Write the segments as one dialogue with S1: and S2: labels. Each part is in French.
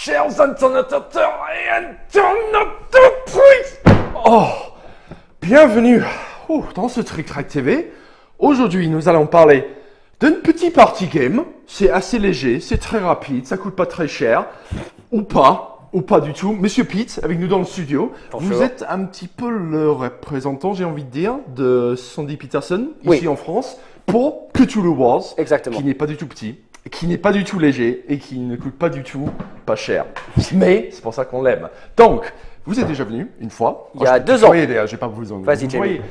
S1: Chers internauteurs et internautrices, bienvenue dans ce Trick Track TV. Aujourd'hui, nous allons parler d'une petite partie game. C'est assez léger, c'est très rapide, ça coûte pas très cher, ou pas du tout. Monsieur Pete, avec nous dans le studio.
S2: Bonjour.
S1: Vous êtes un petit peu le représentant, j'ai envie de dire, de Sandy Peterson,
S2: Oui.
S1: ici en France, pour Cthulhu Wars,
S2: Exactement.
S1: qui n'est pas du tout petit, qui n'est pas du tout léger et qui ne coûte pas du tout pas cher. Mais c'est pour ça qu'on l'aime. Donc, vous êtes déjà venu une fois.
S2: Il y a
S1: je peux
S2: 2
S1: te
S2: ans.
S1: tutoyer, d'ailleurs, j'ai pas besoin de
S2: Vas-y,
S1: vous tutoyer.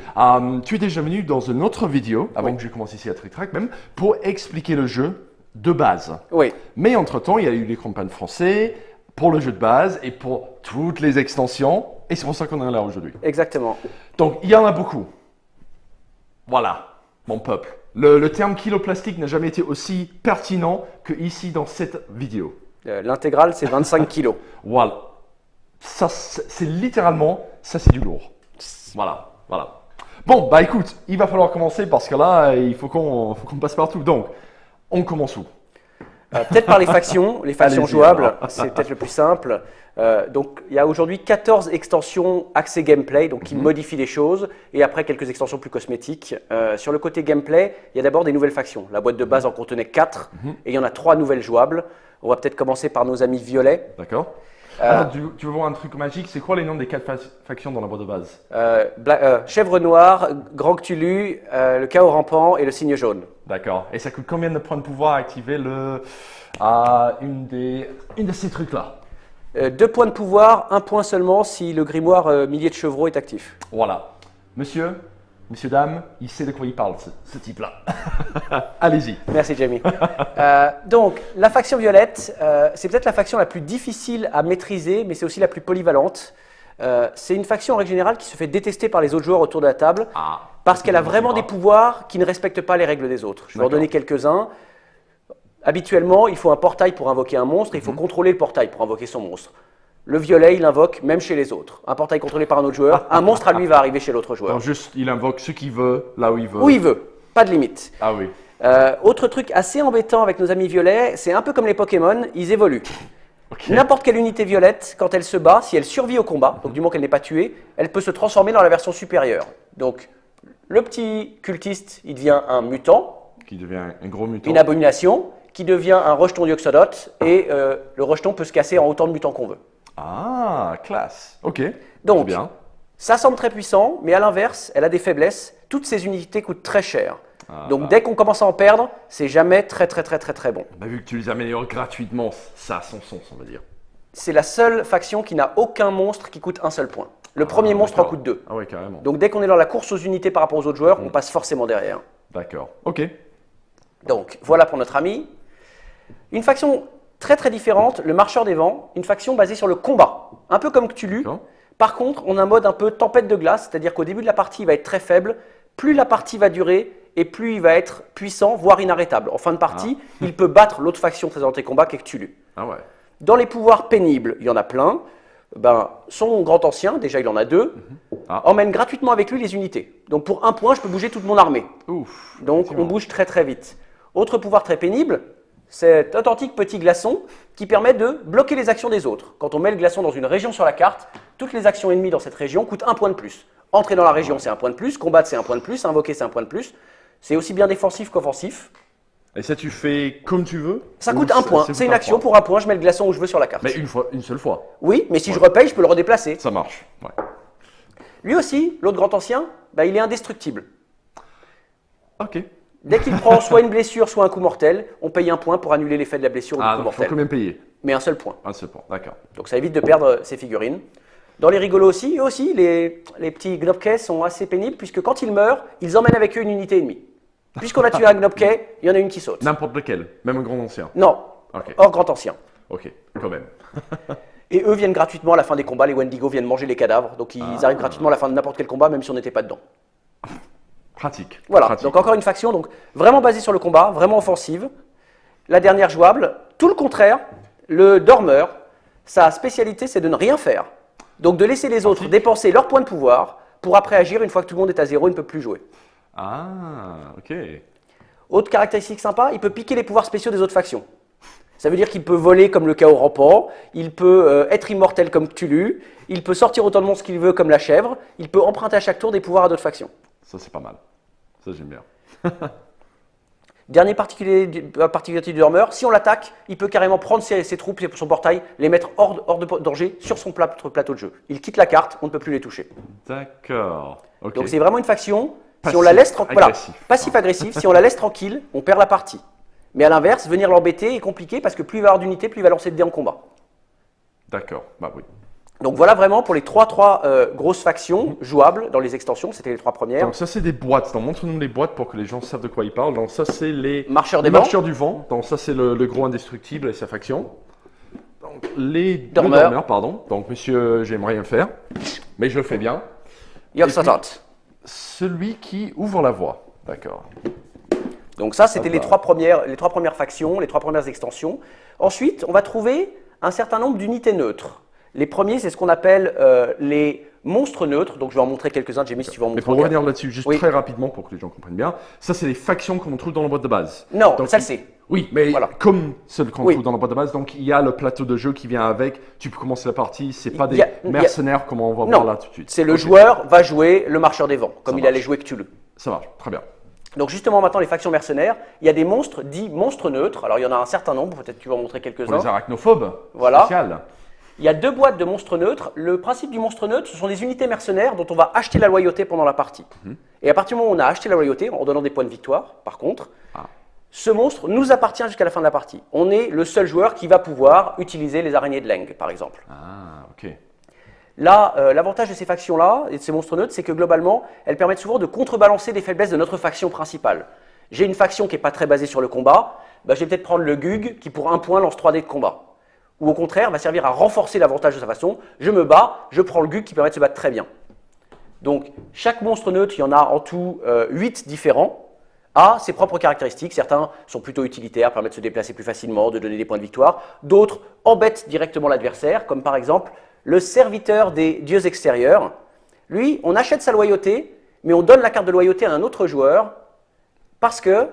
S1: Tu es déjà venu dans une autre vidéo, avant
S2: Oui.
S1: que je commence ici à Trick Track même, pour expliquer le jeu de base.
S2: Oui,
S1: Mais entre-temps, il y a eu les campagnes français pour le jeu de base et pour toutes les extensions. Et c'est pour ça qu'on est là aujourd'hui.
S2: exactement.
S1: Donc, il y en a beaucoup. Voilà, mon peuple. Le terme kiloplastique n'a jamais été aussi pertinent que ici dans cette vidéo.
S2: L'intégrale, c'est 25 kilos.
S1: Voilà. Ça, c'est littéralement, ça c'est du lourd. Voilà. Bon, bah écoute, il va falloir commencer parce que là, il faut qu'on passe partout. Donc, on commence où?
S2: Peut-être par les factions
S1: Allez-y,
S2: jouables,
S1: alors.
S2: c'est peut-être le plus simple. Donc, il y a aujourd'hui 14 extensions axées gameplay, donc qui modifient les choses, et après quelques extensions plus cosmétiques. Sur le côté gameplay, il y a d'abord des nouvelles factions. La boîte de base en contenait 4, et il y en a 3 nouvelles jouables. On va peut-être commencer par nos amis violets.
S1: D'accord. Alors, tu veux voir un truc magique? C'est quoi les noms des 4 factions dans la boîte de base?
S2: Chèvre noire, Grand Cthulhu, le chaos rampant et le cygne jaune.
S1: D'accord. Et ça coûte combien de points de pouvoir à activer une de ces trucs-là?
S2: 2 points de pouvoir, 1 point seulement si le grimoire millier de chevreaux est actif.
S1: Voilà. Monsieur, dames, il sait de quoi il parle, ce type-là. Allez-y.
S2: Merci Jamie. Donc la faction violette, c'est peut-être la faction la plus difficile à maîtriser, mais c'est aussi la plus polyvalente. C'est une faction en règle générale qui se fait détester par les autres joueurs autour de la table parce qu'elle a vraiment des pouvoirs qui ne respectent pas les règles des autres. Je vais en donner quelques-uns. Habituellement, il faut un portail pour invoquer un monstre et il faut contrôler le portail pour invoquer son monstre. Le violet, il invoque même chez les autres. Un portail contrôlé par un autre joueur, un monstre à lui va arriver chez l'autre joueur.
S1: Alors juste, il invoque ce qu'il veut, là où il veut.
S2: Où il veut, pas de limite.
S1: Ah oui.
S2: Autre truc assez embêtant avec nos amis violets, c'est un peu comme les Pokémon, ils évoluent.
S1: Ok.
S2: N'importe quelle unité violette, quand elle se bat, si elle survit au combat, donc du moment qu'elle n'est pas tuée, elle peut se transformer dans la version supérieure. Donc le petit cultiste, il devient un mutant,
S1: Qui devient un gros mutant.
S2: une abomination, qui devient un rejeton dioxodote, et le rejeton peut se casser en autant de mutants qu'on veut.
S1: Ah, classe. Ok.
S2: Donc,
S1: Très bien.
S2: ça semble très puissant, mais à l'inverse, elle a des faiblesses. Toutes ces unités coûtent très cher. Donc dès qu'on commence à en perdre, c'est jamais très bon.
S1: Bah, vu que tu les améliores gratuitement, ça a son sens, on va dire.
S2: C'est la seule faction qui n'a aucun monstre qui coûte un seul point. Le premier monstre en
S1: d'accord.
S2: coûte 2.
S1: Ah ouais, carrément.
S2: Donc dès qu'on est dans la course aux unités par rapport aux autres joueurs, on passe forcément derrière.
S1: D'accord. Ok.
S2: Donc voilà pour notre ami. Une faction très différente, le Marcheur des Vents, une faction basée sur le combat, un peu comme Cthulhu.
S1: D'accord.
S2: Par contre, on a un mode un peu tempête de glace, c'est-à-dire qu'au début de la partie, il va être très faible. Plus la partie va durer et plus il va être puissant, voire inarrêtable. En fin de partie, il peut battre l'autre faction très orientée combat qu'est Cthulhu.
S1: Ah ouais.
S2: Dans les pouvoirs pénibles, il y en a plein. Son grand ancien, déjà il en a 2, emmène gratuitement avec lui les unités. Donc pour 1 point, je peux bouger toute mon armée.
S1: Ouf.
S2: Donc on
S1: effectivement.
S2: bouge très vite. Autre pouvoir très pénible, cet authentique petit glaçon qui permet de bloquer les actions des autres. Quand on met le glaçon dans une région sur la carte, toutes les actions ennemies dans cette région coûtent 1 point de plus. Entrer dans la région, c'est 1 point de plus. Combattre, c'est 1 point de plus. Invoquer, c'est 1 point de plus. C'est aussi bien défensif qu'offensif.
S1: Et ça, tu fais comme tu veux?
S2: Ça
S1: Ou
S2: coûte 1 point.
S1: ça
S2: C'est
S1: coûte
S2: une
S1: un
S2: action.
S1: point?
S2: Pour 1 point, je mets le glaçon où je veux sur la carte.
S1: Mais une seule fois.
S2: Oui, mais si je repaye, je peux le redéplacer.
S1: Ça marche. Ouais.
S2: Lui aussi, l'autre grand ancien, il est indestructible.
S1: Ok.
S2: Dès qu'il prend soit une blessure, soit un coup mortel, on paye 1 point pour annuler l'effet de la blessure ou du coup
S1: Donc il faut
S2: mortel.
S1: quand même payer.
S2: Mais un seul point.
S1: Un seul point. D'accord.
S2: Donc ça évite de perdre ses figurines. Dans les rigolos aussi, eux aussi, les petits Gnopkes sont assez pénibles puisque quand ils meurent, ils emmènent avec eux une unité ennemie. Puisqu'on a tué un Gnopke, il y en a une qui saute.
S1: N'importe lequel. Même un grand ancien.
S2: Non,
S1: Ok.
S2: hors grand ancien.
S1: Ok. Quand même.
S2: Et eux viennent gratuitement à la fin des combats, les Wendigo viennent manger les cadavres, donc ils arrivent gratuitement à la fin de n'importe quel combat, même si on n'était pas dedans.
S1: Pratique.
S2: Voilà,
S1: Pratique.
S2: donc encore une faction donc vraiment basée sur le combat, vraiment offensive. La dernière jouable, tout le contraire, le dormeur, sa spécialité c'est de ne rien faire. Donc de laisser les autres dépenser leurs points de pouvoir pour après agir une fois que tout le monde est à 0, il ne peut plus jouer.
S1: Ah, ok.
S2: Autre caractéristique sympa, il peut piquer les pouvoirs spéciaux des autres factions. Ça veut dire qu'il peut voler comme le chaos rampant, il peut être immortel comme Cthulhu, il peut sortir autant de monstres qu'il veut comme la chèvre, il peut emprunter à chaque tour des pouvoirs à d'autres factions.
S1: Ça, c'est pas mal. Ça, j'aime bien.
S2: Dernier particularité du dormeur, si on l'attaque, il peut carrément prendre ses troupes et son portail, les mettre hors de danger sur son plateau de jeu. Il quitte la carte, on ne peut plus les toucher.
S1: D'accord. Ok.
S2: Donc c'est vraiment une faction, si on
S1: Passif,
S2: la laisse tranquille, voilà,
S1: agressif.
S2: passif-agressif, si on la laisse tranquille, on perd la partie. Mais à l'inverse, venir l'embêter est compliqué parce que plus il va avoir d'unités, plus il va lancer de dés en combat.
S1: D'accord. Bah oui.
S2: Donc voilà vraiment pour les trois grosses factions jouables dans les extensions, c'était les 3 premières.
S1: Donc ça, c'est des boîtes. Donc montre-nous les boîtes pour que les gens savent de quoi ils parlent. Donc ça, c'est les
S2: Marcheurs
S1: les
S2: des vents.
S1: marcheurs du vent. Donc ça, c'est le gros indestructible et sa faction. Donc les
S2: Dormeurs.
S1: le dormeur, pardon. Donc monsieur, j'aime rien faire, mais je le fais bien.
S2: Yogg-Sothoth.
S1: Celui qui ouvre la voie. D'accord.
S2: Donc ça, c'était
S1: Hop
S2: les
S1: là.
S2: trois premières factions, les 3 premières extensions. Ensuite, on va trouver un certain nombre d'unités neutres. Les premiers, c'est ce qu'on appelle les monstres neutres. Donc je vais en montrer quelques-uns. Jamie, si tu veux en
S1: Mais
S2: montrer.
S1: pour revenir là-dessus, juste
S2: Oui.
S1: très rapidement pour que les gens comprennent bien, ça, c'est les factions qu'on trouve dans la boîte de base.
S2: Non,
S1: Donc,
S2: ça le c'est.
S1: Oui, mais
S2: Voilà.
S1: comme celle qu'on
S2: Oui.
S1: trouve dans la boîte de base, donc il y a le plateau de jeu qui vient avec. Tu peux commencer la partie. C'est pas
S2: Il
S1: des
S2: y a-
S1: mercenaires comme on va
S2: Non,
S1: voir là tout de suite.
S2: c'est le
S1: Ok.
S2: joueur va jouer le marcheur des vents, comme
S1: Ça
S2: il allait
S1: marche.
S2: jouer Cthulhu.
S1: Ça marche, très bien.
S2: Donc justement maintenant les factions mercenaires, il y a des monstres dits monstres neutres. Alors il y en a un certain nombre, peut-être tu vas en montrer
S1: Pour
S2: quelques-uns.
S1: les arachnophobes,
S2: Voilà.
S1: spécial.
S2: Il y a 2 boîtes de monstres neutres. Le principe du monstre neutre, ce sont des unités mercenaires dont on va acheter la loyauté pendant la partie. Et à partir du moment où on a acheté la loyauté, en donnant des points de victoire, par contre,
S1: Ah.
S2: ce monstre nous appartient jusqu'à la fin de la partie. On est le seul joueur qui va pouvoir utiliser les araignées de Leng, par exemple.
S1: Ah, ok.
S2: Là, l'avantage de ces factions-là et de ces monstres neutres, c'est que globalement, elles permettent souvent de contrebalancer des faiblesses de notre faction principale. J'ai une faction qui n'est pas très basée sur le combat, bah, je vais peut-être prendre le Gug qui pour 1 point lance 3 dés de combat. Ou au contraire, va servir à renforcer l'avantage de sa façon. Je me bats, je prends le Gug qui permet de se battre très bien. Donc, chaque monstre neutre, il y en a en tout 8 différents, a ses propres caractéristiques. Certains sont plutôt utilitaires, permettent de se déplacer plus facilement, de donner des points de victoire. D'autres embêtent directement l'adversaire, comme par exemple le serviteur des dieux extérieurs. Lui, on achète sa loyauté, mais on donne la carte de loyauté à un autre joueur, parce que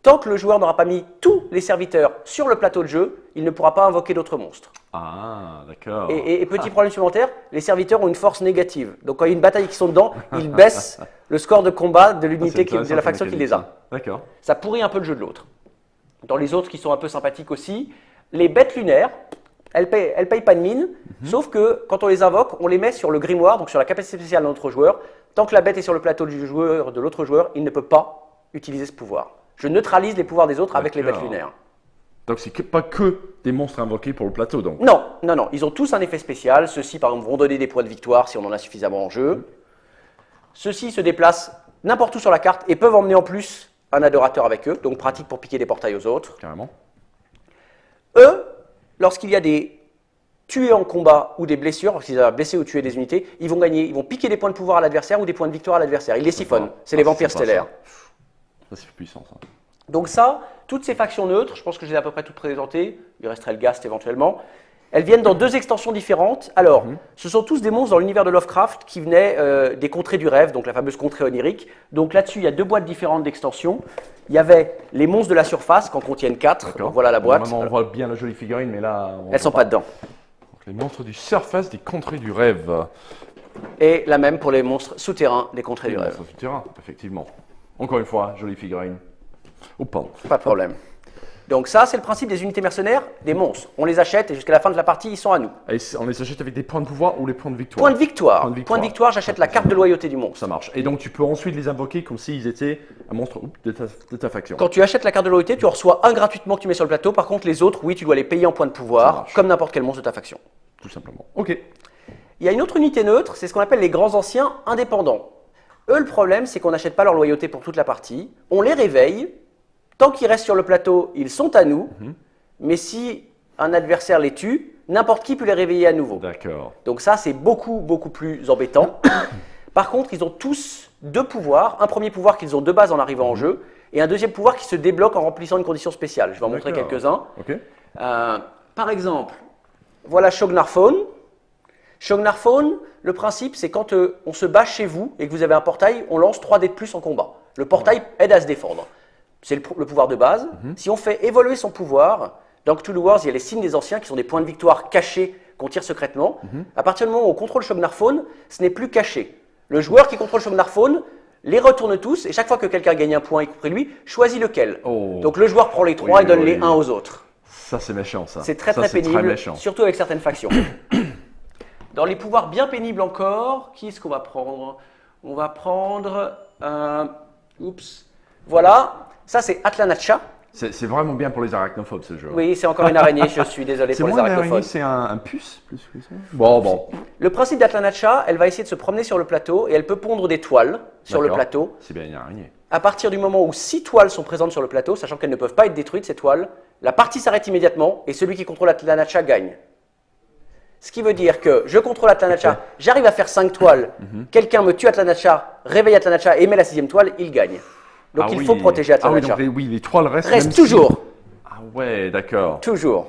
S2: tant que le joueur n'aura pas mis tous les serviteurs sur le plateau de jeu, il ne pourra pas invoquer d'autres monstres.
S1: Ah, d'accord.
S2: Et petit problème supplémentaire, les serviteurs ont une force négative. Donc quand il y a une bataille qui sont dedans, ils baissent le score de combat de l'unité de la faction qui les a.
S1: D'accord.
S2: Ça pourrit un peu le jeu de l'autre. Dans les autres qui sont un peu sympathiques aussi, les bêtes lunaires, elles payent pas de mine, sauf que quand on les invoque, on les met sur le grimoire, donc sur la capacité spéciale de notre joueur. Tant que la bête est sur le plateau du joueur, de l'autre joueur, il ne peut pas utiliser ce pouvoir. Je neutralise les pouvoirs des autres avec les bêtes
S1: D'accord.
S2: lunaires.
S1: Donc c'est pas que des monstres invoqués pour le plateau, donc.
S2: Non, non, non. Ils ont tous un effet spécial. Ceux-ci, par exemple, vont donner des points de victoire si on en a suffisamment en jeu. Ceux-ci se déplacent n'importe où sur la carte et peuvent emmener en plus un adorateur avec eux, donc pratique pour piquer des portails aux autres.
S1: Carrément.
S2: Eux, lorsqu'il y a des tués en combat ou des blessures, lorsqu'ils ont blessé ou tué des unités, ils vont gagner, ils vont piquer des points de pouvoir à l'adversaire ou des points de victoire à l'adversaire. Ils les siphonnent. C'est les vampires
S1: sympa,
S2: stellaires.
S1: Ça, c'est puissant, ça.
S2: Donc ça, toutes ces factions neutres, je pense que je les ai à peu près toutes présentées, il resterait le Ghast éventuellement, elles viennent dans 2 extensions différentes. Alors, ce sont tous des monstres dans l'univers de Lovecraft qui venaient des contrées du rêve, donc la fameuse contrée onirique. Donc là-dessus, il y a 2 boîtes différentes d'extensions. Il y avait les monstres de la surface, qu'en contiennent 4.
S1: D'accord.
S2: Donc voilà la boîte.
S1: Normalement, on voit bien la jolie figurine, mais là. on
S2: Elles
S1: voit
S2: sont pas dedans.
S1: Donc, les monstres du surface des contrées du rêve.
S2: Et la même pour les monstres souterrains des contrées
S1: Les
S2: du rêve.
S1: monstres souterrains, effectivement. Encore une fois, jolie figurine. Oh, pardon.
S2: Pas de problème. Donc ça, c'est le principe des unités mercenaires, des monstres. On les achète et jusqu'à la fin de la partie, ils sont à nous.
S1: Et on les achète avec des points de pouvoir ou les points de victoire?
S2: Point de victoire.
S1: Point de victoire.
S2: Point de victoire, j'achète la carte de loyauté du monstre.
S1: Ça marche. Et donc, tu peux ensuite les invoquer comme s'ils étaient un monstre de ta faction.
S2: Quand tu achètes la carte de loyauté, tu en reçois un gratuitement que tu mets sur le plateau. Par contre, les autres, oui, tu dois les payer en points de
S1: Ça
S2: pouvoir,
S1: marche.
S2: comme n'importe quel monstre de ta faction.
S1: Tout simplement. Ok.
S2: Il y a une autre unité neutre, c'est ce qu'on appelle les grands anciens indépendants. Eux, le problème, c'est qu'on n'achète pas leur loyauté pour toute la partie. On les réveille. Tant qu'ils restent sur le plateau, ils sont à nous. Mais si un adversaire les tue, n'importe qui peut les réveiller à nouveau.
S1: D'accord.
S2: Donc ça, c'est beaucoup, beaucoup plus embêtant. Par contre, ils ont tous 2 pouvoirs. Un premier pouvoir qu'ils ont de base en arrivant en jeu, et un deuxième pouvoir qui se débloque en remplissant une condition spéciale. Je vais en montrer
S1: D'accord.
S2: quelques-uns.
S1: Ok.
S2: Par exemple, voilà Shognarphone. Shognarphone, le principe, c'est quand on se bat chez vous et que vous avez un portail, on lance 3 dés de plus en combat. Le portail aide à se défendre. C'est le pouvoir de base. Si on fait évoluer son pouvoir, Dans Cthulhu Wars, il y a les signes des anciens qui sont des points de victoire cachés qu'on tire secrètement. À partir du moment où on contrôle Shognarphone, ce n'est plus caché. Le joueur qui contrôle Shognarphone les retourne tous et chaque fois que quelqu'un gagne un point, y compris lui, choisit lequel. Donc le joueur prend les 3 et donne les 1 aux autres.
S1: Ça, c'est méchant, ça.
S2: C'est très pénible, surtout avec certaines factions. Dans les pouvoirs bien pénibles encore, qui est-ce qu'on va prendre? On va prendre oups. Voilà, ça c'est Atlanacha.
S1: C'est vraiment bien pour les arachnophobes, ce jeu.
S2: Oui, c'est encore une araignée, je suis désolé pour les arachnophobes.
S1: C'est un puce plus que ça. Bon.
S2: Le principe d'Atlanacha, elle va essayer de se promener sur le plateau et elle peut pondre des toiles sur le plateau.
S1: C'est bien une araignée.
S2: À partir du moment où 6 toiles sont présentes sur le plateau, sachant qu'elles ne peuvent pas être détruites, ces toiles, la partie s'arrête immédiatement et celui qui contrôle Atlanacha gagne. Ce qui veut dire que je contrôle Atlanacha, j'arrive à faire 5 toiles, quelqu'un me tue Atlanacha, réveille Atlanacha et met la 6e toile, il gagne. Donc il faut protéger Atlanacha.
S1: Les toiles restent.
S2: Restent toujours.
S1: Ah ouais, d'accord.
S2: Toujours.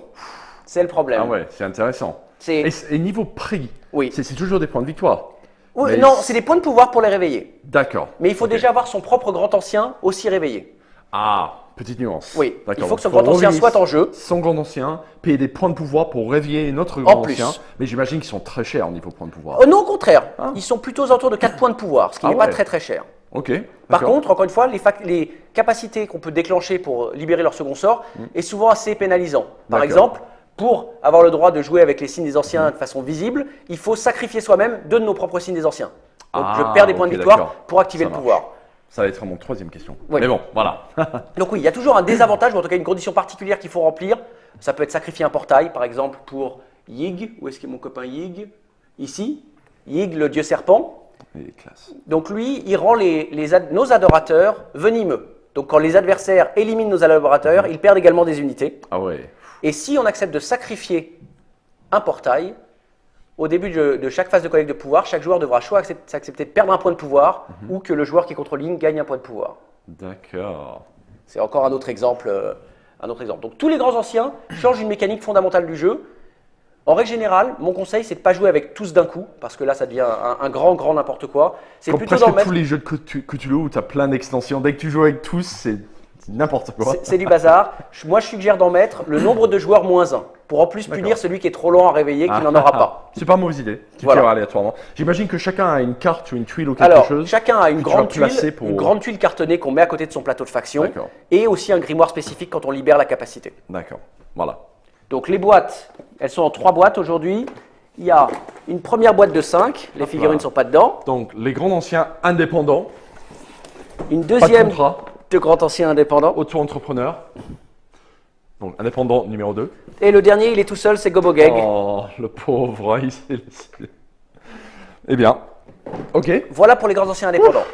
S2: C'est le problème.
S1: Ah ouais, c'est intéressant. Et niveau prix, c'est toujours des points de victoire.
S2: Oui, non, c'est des points de pouvoir pour les réveiller.
S1: D'accord.
S2: Mais il faut déjà avoir son propre grand ancien aussi réveillé.
S1: Ah, petite nuance.
S2: Oui, il faut que son grand ancien soit en jeu.
S1: Son grand ancien, payer des points de pouvoir pour réveiller notre grand ancien. Mais j'imagine qu'ils sont très chers au niveau points de pouvoir.
S2: Non, au contraire. Ils sont plutôt aux alentours de 4 points de pouvoir, ce qui n'est pas très cher.
S1: Ok.
S2: Par contre, encore une fois, les capacités qu'on peut déclencher pour libérer leur second sort est souvent assez pénalisant. Par exemple, pour avoir le droit de jouer avec les signes des anciens de façon visible, il faut sacrifier soi-même 2 de nos propres signes des anciens. Donc je perds des points de victoire pour activer le pouvoir.
S1: Ça va être mon 3e question. Oui. Mais bon, voilà.
S2: Donc oui, il y a toujours un désavantage, ou en tout cas une condition particulière qu'il faut remplir. Ça peut être sacrifier un portail, par exemple pour Yig. Où est-ce qu'il est mon copain Yig? Ici. Yig, le dieu serpent.
S1: Il est classe.
S2: Donc lui, il rend nos adorateurs venimeux. Donc quand les adversaires éliminent nos adorateurs, ils perdent également des unités.
S1: Ah ouais.
S2: Et si on accepte de sacrifier un portail, au début de chaque phase de collecte de pouvoir, chaque joueur devra soit accepter de perdre un point de pouvoir ou que le joueur qui contrôle Ying gagne un point de pouvoir.
S1: D'accord.
S2: C'est encore un autre exemple. Donc tous les grands anciens changent une mécanique fondamentale du jeu. En règle générale, mon conseil, c'est de ne pas jouer avec tous d'un coup, parce que là, ça devient un grand n'importe quoi. C'est
S1: comme
S2: plutôt
S1: presque tous les jeux de Cthulhu où tu as plein d'extensions. Dès que tu joues avec tous, c'est n'importe quoi.
S2: C'est du bazar. Moi, je suggère d'en mettre le nombre de joueurs moins 1, pour en plus punir celui qui est trop lent à réveiller, qui n'en aura pas.
S1: C'est pas une mauvaise idée. Tu tires aléatoirement. J'imagine que chacun a une carte ou une tuile ou quelque chose.
S2: Chacun a une grande tuile cartonnée qu'on met à côté de son plateau de faction, et aussi un grimoire spécifique quand on libère la capacité.
S1: D'accord. Voilà.
S2: Donc les boîtes, elles sont en 3 boîtes aujourd'hui. Il y a une première boîte de 5, les figurines ne sont pas dedans.
S1: Donc les grands anciens indépendants.
S2: Une deuxième
S1: pas
S2: de grands anciens indépendants.
S1: Auto-entrepreneur. Donc indépendant numéro 2.
S2: Et le dernier, il est tout seul, c'est Gobogeg.
S1: Oh, le pauvre, il s'est laissé. Eh bien, ok.
S2: Voilà pour les grands anciens indépendants.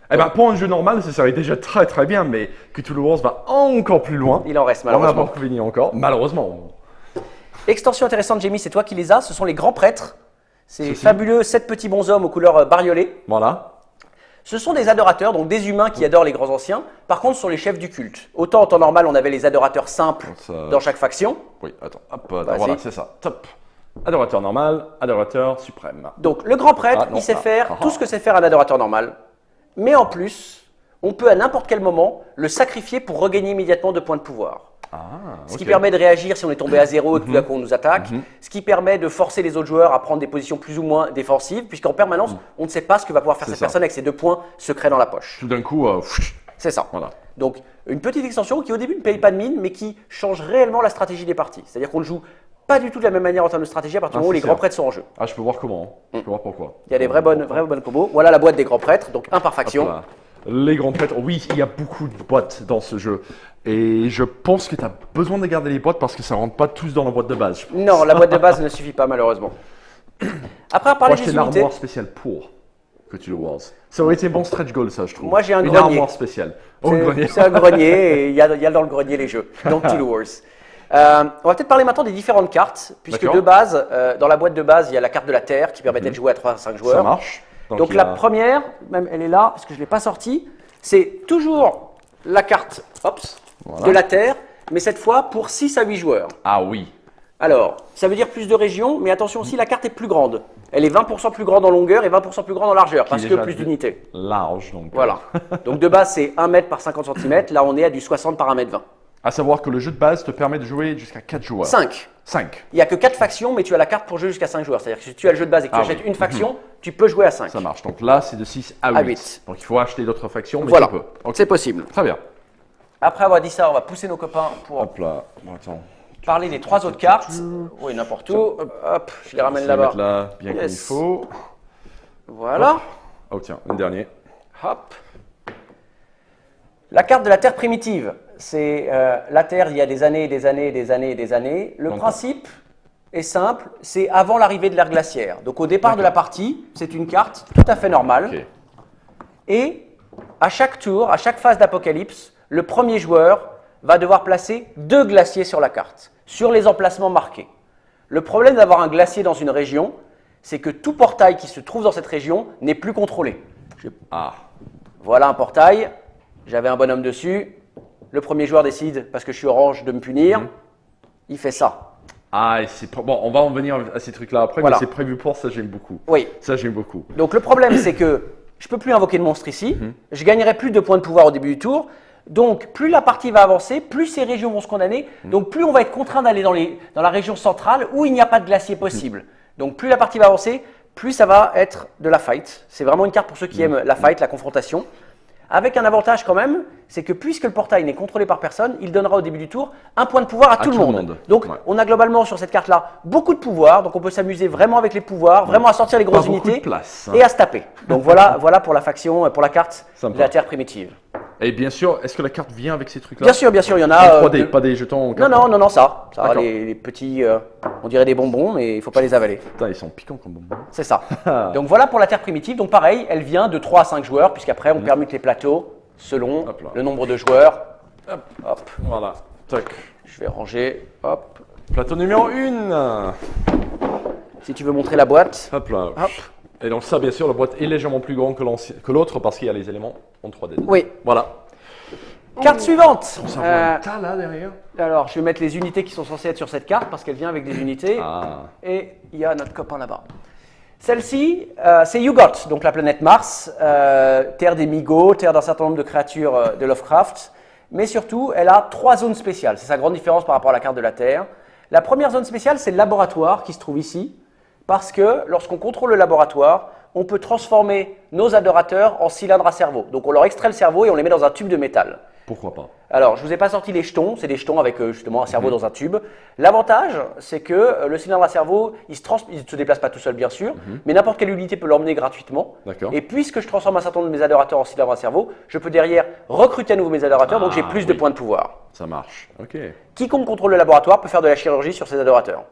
S1: Eh bien, pour un jeu normal, ça serait déjà très bien, mais Cthulhu Wars va encore plus loin.
S2: Il en reste malheureusement.
S1: On n'a pas fini encore, malheureusement.
S2: Extension intéressante, Jamie, c'est toi qui les as. Ce sont les grands prêtres. C'est fabuleux, 7 petits bonshommes aux couleurs bariolées.
S1: Voilà.
S2: Ce sont des adorateurs, donc des humains qui adorent les grands anciens. Par contre, ce sont les chefs du culte. Autant en temps normal, on avait les adorateurs simples dans chaque faction.
S1: Oui, attends, voilà, c'est ça. Top. Adorateur normal, adorateur suprême.
S2: Donc, le grand prêtre, il sait faire tout ce que sait faire un adorateur normal. Mais en plus, on peut à n'importe quel moment le sacrifier pour regagner immédiatement 2 points de pouvoir. Ce qui permet de réagir si on est tombé à 0 et que tout d'un coup on nous attaque. Ce qui permet de forcer les autres joueurs à prendre des positions plus ou moins défensives, puisqu'en permanence, on ne sait pas ce que va pouvoir faire cette personne avec ses 2 points secrets dans la poche.
S1: Tout d'un coup,
S2: c'est ça.
S1: Voilà.
S2: Donc, une petite extension qui au début ne paye pas de mine, mais qui change réellement la stratégie des parties. C'est-à-dire qu'on ne joue pas du tout de la même manière en termes de stratégie à partir du moment où les grands prêtres sont en jeu.
S1: Ah, je peux voir comment. Je peux voir pourquoi.
S2: Il y a des vraies bonnes combos. Voilà la boîte des grands prêtres, donc un par faction.
S1: Les grands prêtres, oui, il y a beaucoup de boîtes dans ce jeu. Et je pense que tu as besoin de garder les boîtes parce que ça ne rentre pas tous dans la boîte de base.
S2: Non, la boîte de base ne suffit pas malheureusement. Après, à parler des unités...
S1: Moi, j'ai l'armoire spéciale pour Cthulhu Wars. Ça aurait été bon stretch goal, ça, je trouve.
S2: Moi, j'ai un grenier.
S1: Une armoire spéciale.
S2: C'est un grenier et il y a dans le grenier les jeux. Donc, Cthulhu Wars. On va peut-être parler maintenant des différentes cartes, puisque de base, dans la boîte de base, il y a la carte de la Terre qui permettait de jouer à 3 à 5 joueurs.
S1: Ça marche.
S2: Donc la première, même elle est là, parce que je ne l'ai pas sortie, c'est toujours la carte de la Terre, mais cette fois pour 6 à 8 joueurs.
S1: Ah oui.
S2: Alors, ça veut dire plus de régions, mais attention aussi, la carte est plus grande. Elle est 20% plus grande en longueur et 20% plus grande en largeur, parce que plus d'unités.
S1: Large, donc.
S2: Voilà. Donc de base, c'est 1 mètre par 50 cm. Là, on est à du 60 par 1 mètre 20.
S1: À savoir que le jeu de base te permet de jouer jusqu'à 4 joueurs.
S2: 5.
S1: 5.
S2: Il n'y a que 4 factions, mais tu as la carte pour jouer jusqu'à 5 joueurs. C'est-à-dire que si tu as le jeu de base et que tu
S1: Ah
S2: achètes
S1: oui.
S2: une faction, tu peux jouer à 5.
S1: Ça marche. Donc là, c'est de 6 à 8.
S2: À 8.
S1: Donc il faut acheter d'autres factions, mais
S2: Voilà,
S1: tu peux. Ok.
S2: c'est possible.
S1: Très bien.
S2: Après avoir dit ça, on va pousser nos copains pour
S1: Hop là. Bon, attends.
S2: parler des 3 autres cartes. Oui, n'importe où. Hop, je les ramène là-bas.
S1: Mettre là bien comme il
S2: Yes.
S1: faut.
S2: Voilà.
S1: Oh tiens, un dernier.
S2: Hop. La carte de la Terre primitive. C'est la Terre il y a des années, des années, des années, des années. Le
S1: Longtemps.
S2: principe est simple, c'est avant l'arrivée de l'ère glaciaire. Donc au départ de la partie, c'est une carte tout à fait normale.
S1: Ok.
S2: Et à chaque tour, à chaque phase d'apocalypse, le premier joueur va devoir placer 2 glaciers sur la carte, sur les emplacements marqués. Le problème d'avoir un glacier dans une région, c'est que tout portail qui se trouve dans cette région n'est plus contrôlé.
S1: Ah.
S2: Voilà un portail, j'avais un bonhomme dessus, le premier joueur décide, parce que je suis orange, de me punir, il fait ça.
S1: Ah, et c'est bon, on va en venir à ces trucs-là après,
S2: Voilà.
S1: mais c'est prévu pour ça, j'aime beaucoup.
S2: Oui.
S1: Ça, j'aime beaucoup.
S2: Donc le problème, c'est que je ne peux plus invoquer de monstre ici, je gagnerai plus de points de pouvoir au début du tour, donc plus la partie va avancer, plus ces régions vont se condamner, donc plus on va être contraint d'aller dans la région centrale où il n'y a pas de glacier possible. Donc plus la partie va avancer, plus ça va être de la fight. C'est vraiment une carte pour ceux qui aiment la fight, la confrontation. Avec un avantage quand même, c'est que puisque le portail n'est contrôlé par personne, il donnera au début du tour un point de pouvoir à tout le monde. Donc
S1: Ouais.
S2: on a globalement sur cette carte-là beaucoup de pouvoir, donc on peut s'amuser vraiment avec les pouvoirs, vraiment à sortir les grosses
S1: Pas beaucoup
S2: unités
S1: de place, hein.
S2: et à se taper. Donc voilà, voilà pour la faction, pour la carte
S1: Sympa.
S2: de la Terre primitive.
S1: Et bien sûr, est-ce que la carte vient avec ces trucs-là?
S2: Bien sûr, il y en
S1: En
S2: a.
S1: 3D, pas des jetons en
S2: Non,
S1: carton.
S2: non, ça.
S1: D'accord.
S2: Les petits, on dirait des bonbons, mais il ne faut pas les avaler.
S1: Putain, ils sont piquants comme bonbons.
S2: C'est ça. Donc voilà pour la Terre primitive. Donc pareil, elle vient de 3 à 5 joueurs, puisqu'après on permute les plateaux selon
S1: Hop là.
S2: le nombre de joueurs.
S1: Hop.
S2: Hop,
S1: Voilà. Tac.
S2: je vais ranger. Hop.
S1: Plateau numéro 1.
S2: Si tu veux montrer la boîte.
S1: Hop là.
S2: Hop.
S1: Et donc ça, bien sûr, la boîte est légèrement plus grande que l'autre parce qu'il y a les éléments en 3D.
S2: Oui.
S1: Voilà.
S2: Carte suivante.
S1: Ça voit un tas là derrière.
S2: Alors, je vais mettre les unités qui sont censées être sur cette carte parce qu'elle vient avec des unités.
S1: Ah.
S2: Et il y a notre copain là-bas. Celle-ci, c'est Yugot, donc la planète Mars, terre des Migos, terre d'un certain nombre de créatures de Lovecraft. Mais surtout, elle a 3 zones spéciales. C'est sa grande différence par rapport à la carte de la Terre. La première zone spéciale, c'est le laboratoire qui se trouve ici. Parce que lorsqu'on contrôle le laboratoire, on peut transformer nos adorateurs en cylindres à cerveau. Donc on leur extrait le cerveau et on les met dans un tube de métal.
S1: Pourquoi pas?
S2: Alors, je ne vous ai pas sorti les jetons, c'est des jetons avec justement un cerveau dans un tube. L'avantage, c'est que le cylindre à cerveau, il ne se déplace pas tout seul bien sûr, mais n'importe quelle unité peut l'emmener gratuitement.
S1: D'accord.
S2: Et puisque je transforme un certain nombre de mes adorateurs en cylindre à cerveau, je peux derrière recruter à nouveau mes adorateurs, donc j'ai plus de
S1: oui.
S2: points de pouvoir.
S1: Ça marche. Ok.
S2: Quiconque contrôle le laboratoire peut faire de la chirurgie sur ses adorateurs.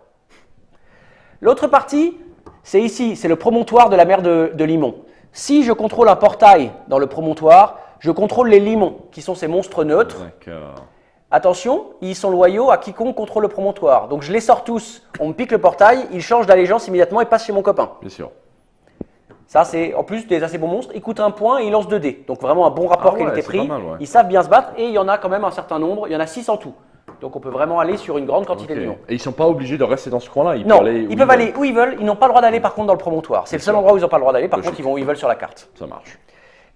S2: L'autre partie, c'est ici, c'est le promontoire de la mer de Limon. Si je contrôle un portail dans le promontoire, je contrôle les limons, qui sont ces monstres neutres.
S1: D'accord.
S2: Attention, ils sont loyaux à quiconque contrôle le promontoire. Donc je les sors tous, on me pique le portail, ils changent d'allégeance immédiatement et passent chez mon copain.
S1: Bien sûr.
S2: Ça, c'est en plus des assez bons monstres. Ils coûtent 1 point et ils lancent 2 dés. Donc vraiment un bon rapport
S1: Ah ouais,
S2: qualité-prix.
S1: c'est pas mal, ouais.
S2: Ils savent bien se battre et il y en a quand même un certain nombre. Il y en a 6 en tout. Donc on peut vraiment aller sur une grande quantité
S1: Ok.
S2: de limons.
S1: Et ils sont pas obligés de rester dans ce coin-là. Ils
S2: Non,
S1: peuvent aller où
S2: ils peuvent aller où ils veulent. Ils n'ont pas le droit d'aller par contre dans le promontoire. C'est le seul endroit où ils n'ont pas le droit d'aller. Par
S1: Logique.
S2: contre, ils vont où ils veulent sur la carte.
S1: Ça marche.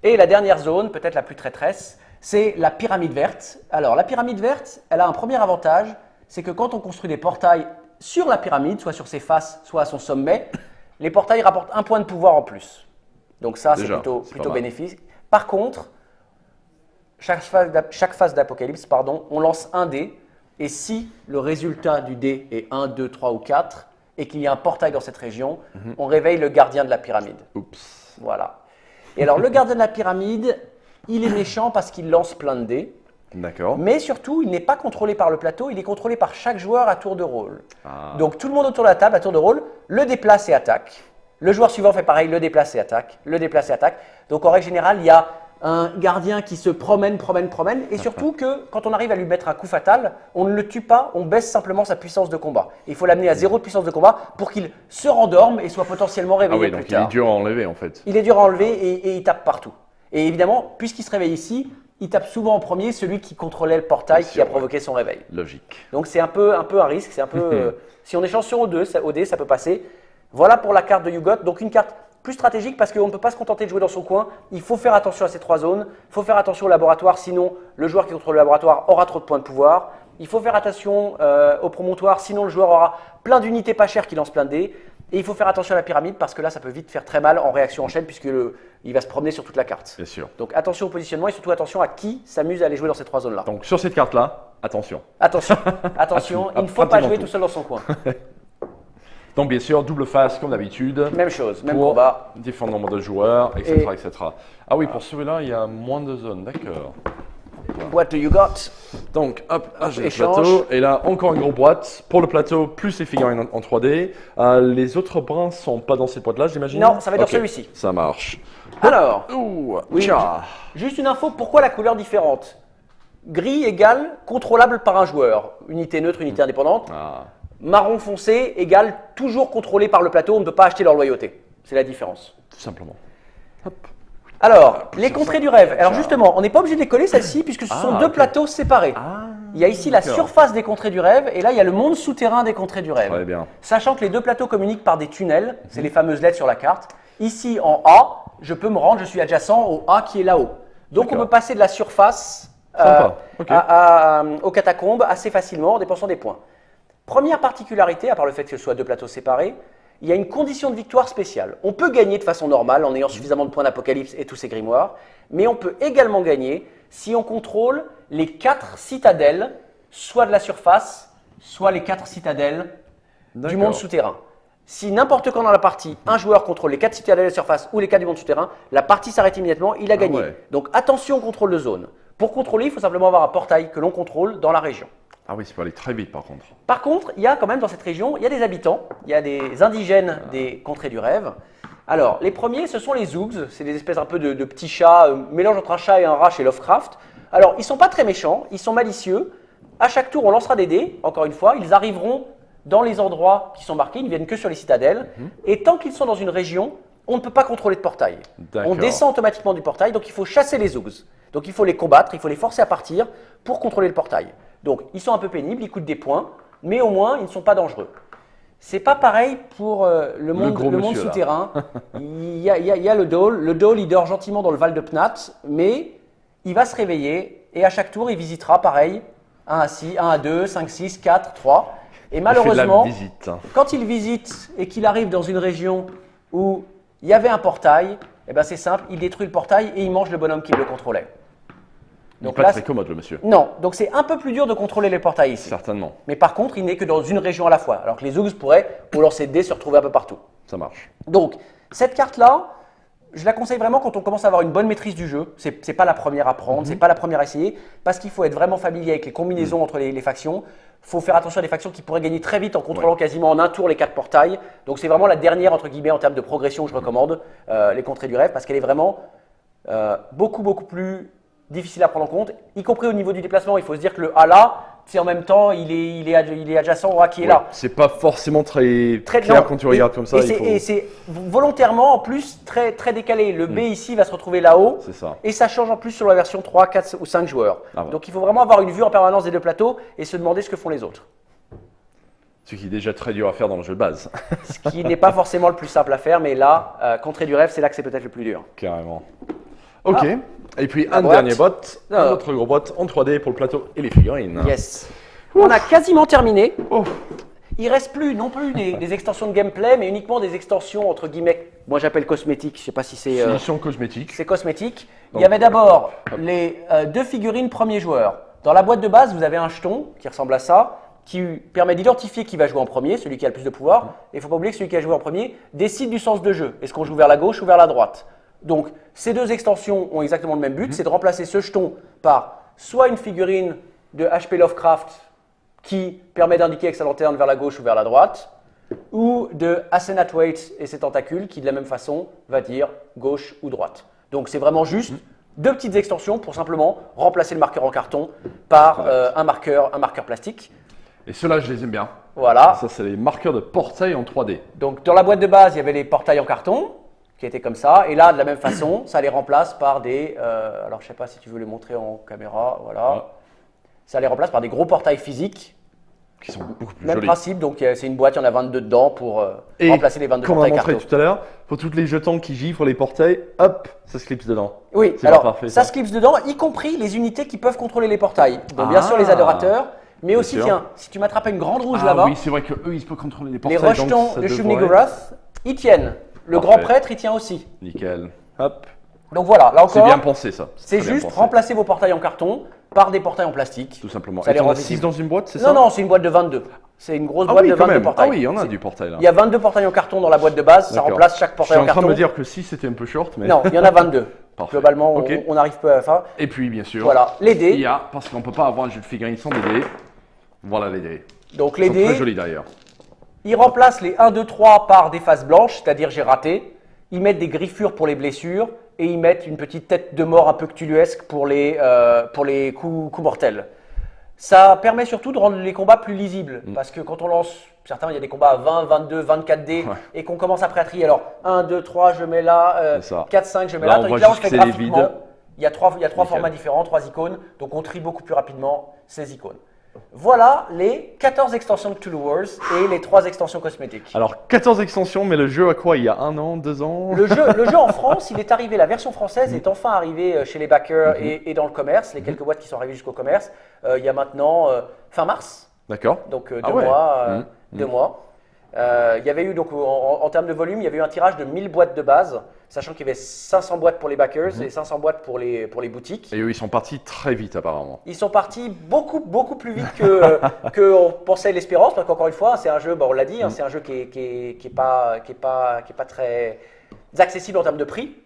S2: Et la dernière zone, peut-être la plus traîtresse, c'est la pyramide verte. Alors la pyramide verte, elle a un premier avantage, c'est que quand on construit des portails sur la pyramide, soit sur ses faces, soit à son sommet, les portails rapportent 1 point de pouvoir en plus. Donc ça, c'est
S1: Déjà,
S2: plutôt
S1: c'est pas mal.
S2: bénéfique. Par contre, chaque phase d'apocalypse, on lance un dé, et si le résultat du dé est 1, 2, 3 ou 4, et qu'il y a un portail dans cette région, on réveille le gardien de la pyramide.
S1: Oups.
S2: Voilà. Et alors, le gardien de la pyramide, il est méchant parce qu'il lance plein de dés,
S1: D'accord.
S2: mais surtout, il n'est pas contrôlé par le plateau, il est contrôlé par chaque joueur à tour de rôle.
S1: Ah.
S2: Donc, tout le monde autour de la table, à tour de rôle, le déplace et attaque. Le joueur suivant fait pareil, le déplace et attaque, le déplace et attaque. Donc, en règle générale, il y a un gardien qui se promène, et surtout que quand on arrive à lui mettre un coup fatal, on ne le tue pas, on baisse simplement sa puissance de combat. Il faut l'amener à 0 de puissance de combat pour qu'il se rendorme et soit potentiellement
S1: Ah
S2: réveillé
S1: oui,
S2: plus
S1: donc il est
S2: tard.
S1: dur à enlever en fait.
S2: Il est dur à enlever et il tape partout. Et évidemment, puisqu'il se réveille ici, il tape souvent en premier celui qui contrôlait le portail
S1: Bien
S2: qui
S1: sûr,
S2: a provoqué son réveil.
S1: Logique.
S2: Donc c'est un peu un risque, c'est un peu si on échange sur O2, au dé, ça peut passer. Voilà pour la carte de Yugot, donc une carte plus stratégique parce qu'on ne peut pas se contenter de jouer dans son coin. Il faut faire attention à ces 3 zones. Il faut faire attention au laboratoire, sinon le joueur qui contrôle le laboratoire aura trop de points de pouvoir. Il faut faire attention au promontoire, sinon le joueur aura plein d'unités pas chères qui lancent plein de dés. Et il faut faire attention à la pyramide parce que là, ça peut vite faire très mal en réaction en chaîne puisqu'il va se promener sur toute la carte.
S1: Bien sûr.
S2: Donc attention au positionnement et surtout attention à qui s'amuse à aller jouer dans ces 3 zones-là.
S1: Donc sur cette carte-là, attention.
S2: Attention, attention, il ne faut pas jouer tout seul dans son coin.
S1: Donc bien sûr, double face comme d'habitude.
S2: Même chose, même
S1: pour
S2: combat.
S1: différents nombres de joueurs, etc. etc. Ah oui, pour celui-là, il y a moins de zones, d'accord.
S2: What do you got?
S1: Donc, hop, j'ai le
S2: échange.
S1: plateau. Et là, encore une grosse boîte. Pour le plateau, plus les figurines en 3D. Les autres brins sont pas dans cette boîte-là, j'imagine?
S2: Non, ça va être dans
S1: Ok,
S2: celui-ci.
S1: Ça marche.
S2: Alors,
S1: Ouh,
S2: oui,
S1: tcha.
S2: juste une info, pourquoi la couleur différente? Gris égale contrôlable par un joueur. Unité neutre, unité indépendante.
S1: Ah,
S2: Marron foncé égale toujours contrôlé par le plateau, on ne peut pas acheter leur loyauté. C'est la différence.
S1: tout simplement. Hop.
S2: Alors, les contrées du rêve. Alors justement, on n'est pas obligé de les coller celles-ci puisque ce sont deux
S1: ok.
S2: plateaux séparés.
S1: Ah,
S2: Il y a ici la
S1: d'accord.
S2: surface des contrées du rêve et là il y a le monde souterrain des contrées du rêve.
S1: Très bien.
S2: Sachant que les deux plateaux communiquent par des tunnels, c'est les fameuses lettres sur la carte. Ici en A, je peux me rendre, je suis adjacent au A qui est là-haut. Donc on
S1: D'accord.
S2: peut passer de la surface
S1: Sympa, ok.
S2: aux catacombes assez facilement en dépensant des points. Première particularité, à part le fait que ce soit deux plateaux séparés, il y a une condition de victoire spéciale. On peut gagner de façon normale en ayant suffisamment de points d'apocalypse et tous ces grimoires, mais on peut également gagner si on contrôle les 4 citadelles, soit de la surface, soit les 4 citadelles du
S1: D'accord.
S2: monde souterrain. Si n'importe quand dans la partie, un joueur contrôle les 4 citadelles de la surface ou les 4 du monde souterrain, la partie s'arrête immédiatement, il a gagné.
S1: ouais.
S2: Donc attention au contrôle de zone. Pour contrôler, il faut simplement avoir un portail que l'on contrôle dans la région.
S1: Ah oui, ça peut aller très vite par contre.
S2: Par contre, il y a quand même dans cette région, il y a des habitants, il y a des indigènes des contrées du rêve. Alors, les premiers, ce sont les Zoogs, c'est des espèces un peu de petits chats, mélange entre un chat et un rat chez Lovecraft. Alors, ils ne sont pas très méchants, ils sont malicieux. À chaque tour, on lancera des dés, encore une fois, ils arriveront dans les endroits qui sont marqués, ils ne viennent que sur les citadelles. Et tant qu'ils sont dans une région, on ne peut pas contrôler de portail.
S1: D'accord.
S2: On descend automatiquement du portail, donc il faut chasser les Zoogs. Donc il faut les combattre, il faut les forcer à partir pour contrôler le portail. Donc ils sont un peu pénibles, ils coûtent des points, mais au moins ils ne sont pas dangereux. C'est pas pareil pour le monde
S1: monsieur, là.
S2: souterrain. Il y a le Dole. Le Dole, il dort gentiment dans le Val de Pnat, mais il va se réveiller et à chaque tour, il visitera pareil 1 à 6, 1 à 2, 5, 6, 4, 3. Et malheureusement,
S1: Il fait de la visite.
S2: quand il visite et qu'il arrive dans une région où il y avait un portail, eh ben c'est simple, il détruit le portail et il mange le bonhomme qui le contrôlait.
S1: Il n'est
S2: Donc
S1: pas
S2: là,
S1: très commode le monsieur.
S2: non, donc c'est un peu plus dur de contrôler les portails ici.
S1: Certainement.
S2: Mais par contre, il n'est que dans une région à la fois, alors que les Zoogs pourraient, au lancer de dés, se retrouver un peu partout.
S1: Ça marche.
S2: Donc, cette carte-là, je la conseille vraiment quand on commence à avoir une bonne maîtrise du jeu. C'est pas la première à prendre, c'est pas la première à essayer, parce qu'il faut être vraiment familier avec les combinaisons entre les factions. Il faut faire attention à des factions qui pourraient gagner très vite en contrôlant quasiment en un tour les 4 portails. Donc c'est vraiment la dernière, entre guillemets, en termes de progression que je recommande, les contrées du rêve, parce qu'elle est vraiment beaucoup plus difficile à prendre en compte, y compris au niveau du déplacement. Il faut se dire que le A là, c'est en même temps, il est adjacent au A qui est là.
S1: C'est pas forcément très
S2: Très
S1: clair
S2: non.
S1: quand tu regardes comme ça. il faut-
S2: Et c'est volontairement en plus très décalé. Le B ici va se retrouver là-haut.
S1: C'est ça.
S2: Et ça change en plus sur la version 3, 4 ou 5 joueurs.
S1: Ah ouais.
S2: Donc il faut vraiment avoir une vue en permanence des deux plateaux et se demander ce que font les autres.
S1: Ce qui est déjà très dur à faire dans le jeu de base.
S2: Ce qui n'est pas forcément le plus simple à faire, mais là, contrée du rêve, c'est là que c'est peut-être le plus dur.
S1: Carrément. Ok. Et puis
S2: La
S1: un
S2: boîte.
S1: dernier bot, un
S2: Ah.
S1: autre gros bot en 3D pour le plateau et les figurines.
S2: Yes. On a quasiment terminé.
S1: Oh.
S2: Il reste plus non plus des extensions de gameplay, mais uniquement des extensions entre guillemets. Moi j'appelle cosmétiques. Je sais pas si c'est.
S1: Finition cosmétique.
S2: C'est cosmétique. Il
S1: Donc,
S2: y avait d'abord les deux figurines premier joueur. Dans la boîte de base, vous avez un jeton qui ressemble à ça, qui permet d'identifier qui va jouer en premier, celui qui a le plus de pouvoir. Et il ne faut pas oublier que celui qui a joué en premier décide du sens de jeu. Est-ce qu'on joue vers la gauche ou vers la droite? Donc, ces deux extensions ont exactement le même but, c'est de remplacer ce jeton par soit une figurine de HP Lovecraft qui permet d'indiquer avec sa lanterne vers la gauche ou vers la droite, ou de Asenath Waite et ses tentacules qui, de la même façon, va dire gauche ou droite. Donc, c'est vraiment juste deux petites extensions pour simplement remplacer le marqueur en carton par un marqueur plastique.
S1: Et ceux-là, je les aime bien.
S2: Voilà.
S1: Ça, c'est les marqueurs de portail en 3D.
S2: Donc, dans la boîte de base, il y avait les portails en carton qui étaient comme ça. Et là, de la même façon, ça les remplace par des… alors, je ne sais pas si tu veux les montrer en caméra. Voilà.
S1: Ah.
S2: Ça les remplace par des gros portails physiques
S1: qui sont beaucoup plus
S2: Même
S1: jolis.
S2: principe, donc c'est une boîte, il y en a 22 dedans pour
S1: Et
S2: remplacer les 22
S1: comme on a
S2: portails
S1: montré
S2: carton.
S1: tout à l'heure, pour tous les jetons qui giflent les portails, hop, ça se clipse dedans.
S2: Oui,
S1: C'est
S2: alors
S1: pas parfait,
S2: ça
S1: ça.
S2: se clipse dedans, y compris les unités qui peuvent contrôler les portails. Donc bien
S1: Ah,
S2: sûr les adorateurs, mais aussi
S1: sûr.
S2: tiens, si tu m'attrapes une grande rouge
S1: Ah
S2: là-bas,
S1: oui, c'est vrai qu'eux, ils peuvent contrôler les
S2: les
S1: portails. donc
S2: rejetons
S1: ça
S2: de
S1: devrait-
S2: Shub-Niggurath, ils tiennent. Le
S1: Parfait.
S2: grand prêtre, il tient aussi.
S1: Nickel. Hop.
S2: Donc voilà, là
S1: C'est
S2: encore,
S1: bien pensé, ça.
S2: c'est
S1: très bien
S2: juste
S1: pensé.
S2: remplacer vos portails en carton par des portails en plastique.
S1: Tout simplement.
S2: Ça
S1: Et
S2: les
S1: t'en
S2: rend
S1: as 6
S2: visibles.
S1: dans une boîte, c'est ça?
S2: Non, non, c'est une boîte de 22. C'est une grosse
S1: Ah
S2: boîte
S1: oui,
S2: de
S1: quand
S2: 22
S1: même.
S2: portails.
S1: Ah oui, on a
S2: C'est-
S1: du portail là.
S2: Il y a 22 portails en carton dans la boîte de base, ça
S1: D'accord.
S2: remplace chaque
S1: Je suis
S2: portail
S1: en
S2: en
S1: train de
S2: carton.
S1: me dire que si c'était un peu short, mais.
S2: Non, il y en a 22.
S1: Parfait.
S2: Globalement,
S1: Ok.
S2: on arrive peu à la fin.
S1: Et puis, bien sûr,
S2: Voilà, les
S1: il
S2: dés.
S1: y a, parce qu'on peut pas avoir un jeu de figurines sans des dés. Voilà les dés.
S2: Donc
S1: Ils
S2: les
S1: sont très
S2: dés,
S1: jolis d'ailleurs.
S2: ils remplacent les 1, 2, 3 par des faces blanches, c'est-à-dire j'ai raté. Ils mettent des griffures pour les blessures et ils mettent une petite tête de mort un peu cthulhuesque pour les coups mortels. Ça permet surtout de rendre les combats plus lisibles parce que quand on lance, certains, il y a des combats à 20, 22, 24 dés
S1: Ouais.
S2: et qu'on commence après à trier. Alors 1, 2, 3, je mets là,
S1: C'est ça.
S2: 4, 5, je mets
S1: Là,
S2: là.
S1: on
S2: Tandis
S1: voit
S2: que là, on
S1: juste
S2: fait
S1: que c'est les
S2: graphiquement.
S1: vides.
S2: Il y a trois
S1: Nickel.
S2: formats différents, 3 icônes, donc on trie beaucoup plus rapidement ces icônes. Voilà les 14 extensions de Cthulhu Wars et les 3 extensions cosmétiques.
S1: Alors, 14 extensions, mais le jeu à quoi? Il y a 1 an, 2 ans?
S2: Le jeu en France, il est arrivé, la version française est enfin arrivée chez les backers et dans le commerce, les quelques boîtes qui sont arrivées jusqu'au commerce, il y a maintenant fin mars,
S1: D'accord.
S2: donc 2
S1: Ah ouais.
S2: mois.
S1: Mhm.
S2: 2 mois. Il y avait eu, donc en termes de volume, il y avait eu un tirage de 1000 boîtes de base, sachant qu'il y avait 500 boîtes pour les backers et 500 boîtes pour les boutiques.
S1: Et eux, ils sont partis très vite apparemment.
S2: Ils sont partis beaucoup plus vite que on pensait l'espérance, parce qu'encore une fois, c'est un jeu, on l'a dit, c'est un jeu qui est pas très accessible en termes de prix.